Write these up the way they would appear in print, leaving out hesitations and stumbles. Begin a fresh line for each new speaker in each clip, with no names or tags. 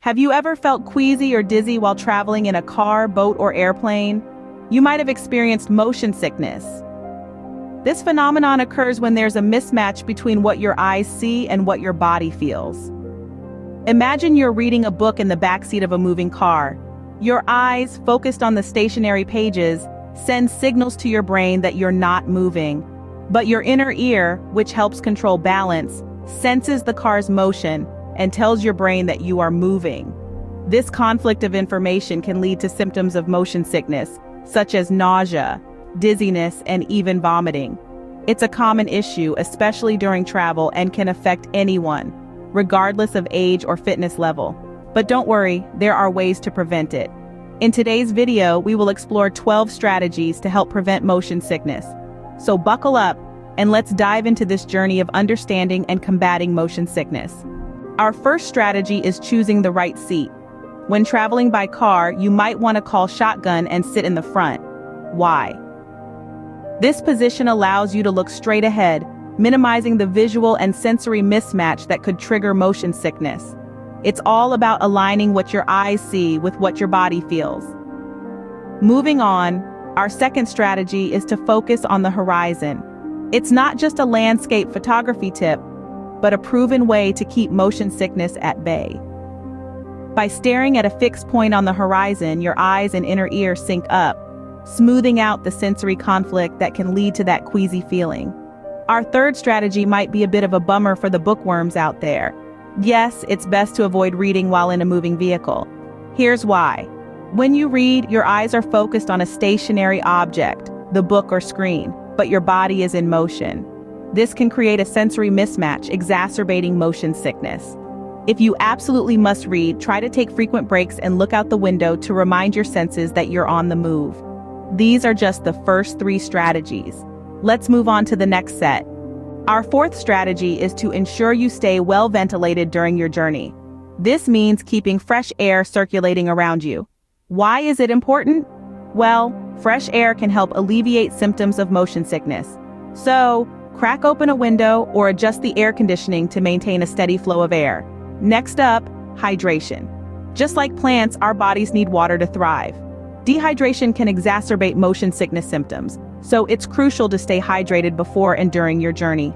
Have you ever felt queasy or dizzy while traveling in a car, boat, or airplane? You might have experienced motion sickness. This phenomenon occurs when there's a mismatch between what your eyes see and what your body feels. Imagine you're reading a book in the backseat of a moving car. Your eyes, focused on the stationary pages, send signals to your brain that you're not moving. But your inner ear, which helps control balance, senses the car's motion and tells your brain that you are moving. This conflict of information can lead to symptoms of motion sickness, such as nausea, dizziness, and even vomiting. It's a common issue, especially during travel, and can affect anyone, regardless of age or fitness level. But don't worry, there are ways to prevent it. In today's video, we will explore 12 strategies to help prevent motion sickness. So buckle up, and let's dive into this journey of understanding and combating motion sickness. Our first strategy is choosing the right seat. When traveling by car, you might want to call shotgun and sit in the front. Why? This position allows you to look straight ahead, minimizing the visual and sensory mismatch that could trigger motion sickness. It's all about aligning what your eyes see with what your body feels. Moving on, our second strategy is to focus on the horizon. It's not just a landscape photography tip, but a proven way to keep motion sickness at bay. By staring at a fixed point on the horizon, your eyes and inner ear sync up, smoothing out the sensory conflict that can lead to that queasy feeling. Our third strategy might be a bit of a bummer for the bookworms out there. Yes, it's best to avoid reading while in a moving vehicle. Here's why. When you read, your eyes are focused on a stationary object, the book or screen, but your body is in motion. This can create a sensory mismatch, exacerbating motion sickness. If you absolutely must read, try to take frequent breaks and look out the window to remind your senses that you're on the move. These are just the first 3 strategies. Let's move on to the next set. Our fourth strategy is to ensure you stay well ventilated during your journey. This means keeping fresh air circulating around you. Why is it important? Well, fresh air can help alleviate symptoms of motion sickness. So, crack open a window or adjust the air conditioning to maintain a steady flow of air. Next up, hydration. Just like plants, our bodies need water to thrive. Dehydration can exacerbate motion sickness symptoms, so it's crucial to stay hydrated before and during your journey.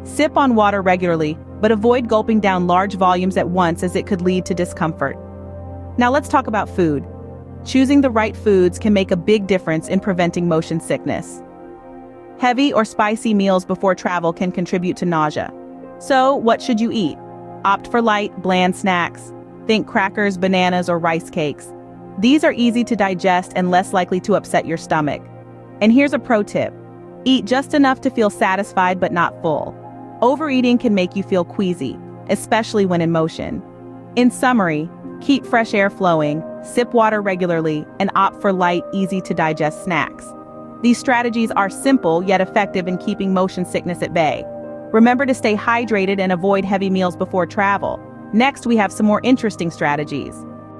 Sip on water regularly, but avoid gulping down large volumes at once as it could lead to discomfort. Now let's talk about food. Choosing the right foods can make a big difference in preventing motion sickness. Heavy or spicy meals before travel can contribute to nausea. So, what should you eat? Opt for light, bland snacks. Think crackers, bananas, or rice cakes. These are easy to digest and less likely to upset your stomach. And here's a pro tip. Eat just enough to feel satisfied but not full. Overeating can make you feel queasy, especially when in motion. In summary, keep fresh air flowing, sip water regularly, and opt for light, easy-to-digest snacks. These strategies are simple yet effective in keeping motion sickness at bay. Remember to stay hydrated and avoid heavy meals before travel. Next, we have some more interesting strategies.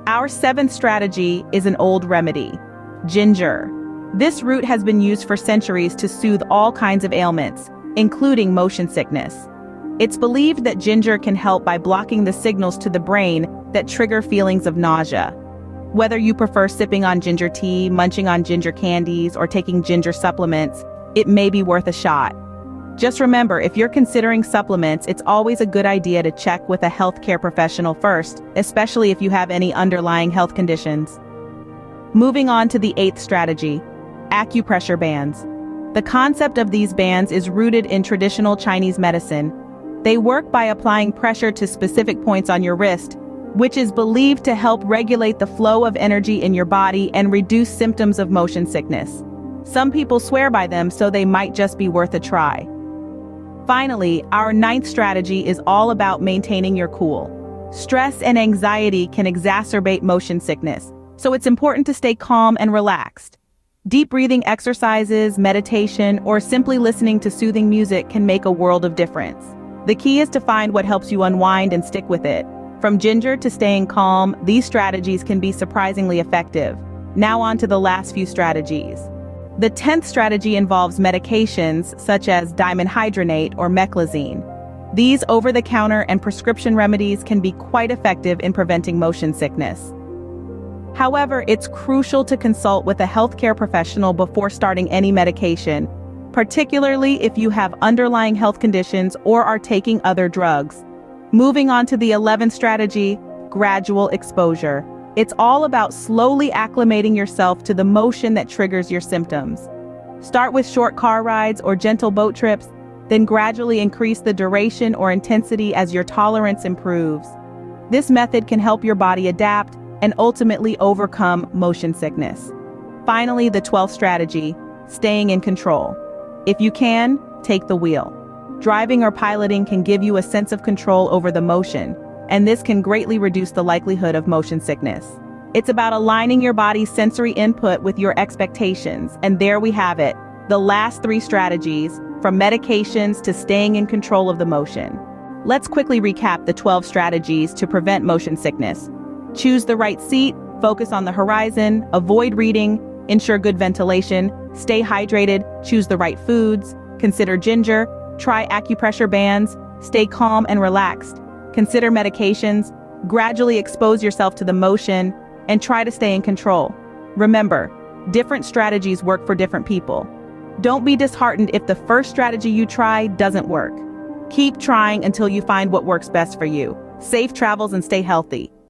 Our 7th strategy is an old remedy: ginger. This root has been used for centuries to soothe all kinds of ailments, including motion sickness. It's believed that ginger can help by blocking the signals to the brain that trigger feelings of nausea. Whether you prefer sipping on ginger tea, munching on ginger candies, or taking ginger supplements, it may be worth a shot. Just remember, if you're considering supplements, it's always a good idea to check with a healthcare professional first, especially if you have any underlying health conditions. Moving on to the 8th strategy, acupressure bands. The concept of these bands is rooted in traditional Chinese medicine. They work by applying pressure to specific points on your wrist, which is believed to help regulate the flow of energy in your body and reduce symptoms of motion sickness. Some people swear by them, so they might just be worth a try. Finally, our 9th strategy is all about maintaining your cool. Stress and anxiety can exacerbate motion sickness, so it's important to stay calm and relaxed. Deep breathing exercises, meditation, or simply listening to soothing music can make a world of difference. The key is to find what helps you unwind and stick with it. From ginger to staying calm, these strategies can be surprisingly effective. Now on to the last few strategies. The 10th strategy involves medications such as dimenhydrinate or meclizine. These over-the-counter and prescription remedies can be quite effective in preventing motion sickness. However, it's crucial to consult with a healthcare professional before starting any medication, particularly if you have underlying health conditions or are taking other drugs. Moving on to the 11th strategy, gradual exposure. It's all about slowly acclimating yourself to the motion that triggers your symptoms. Start with short car rides or gentle boat trips, then gradually increase the duration or intensity as your tolerance improves. This method can help your body adapt and ultimately overcome motion sickness. Finally, the 12th strategy, staying in control. If you can, take the wheel. Driving or piloting can give you a sense of control over the motion, and this can greatly reduce the likelihood of motion sickness. It's about aligning your body's sensory input with your expectations, and there we have it, the last 3 strategies, from medications to staying in control of the motion. Let's quickly recap the 12 strategies to prevent motion sickness. Choose the right seat, focus on the horizon, avoid reading, ensure good ventilation, stay hydrated, choose the right foods, consider ginger, try acupressure bands, stay calm and relaxed, consider medications, gradually expose yourself to the motion, and try to stay in control. Remember, different strategies work for different people. Don't be disheartened if the first strategy you try doesn't work. Keep trying until you find what works best for you. Safe travels and stay healthy.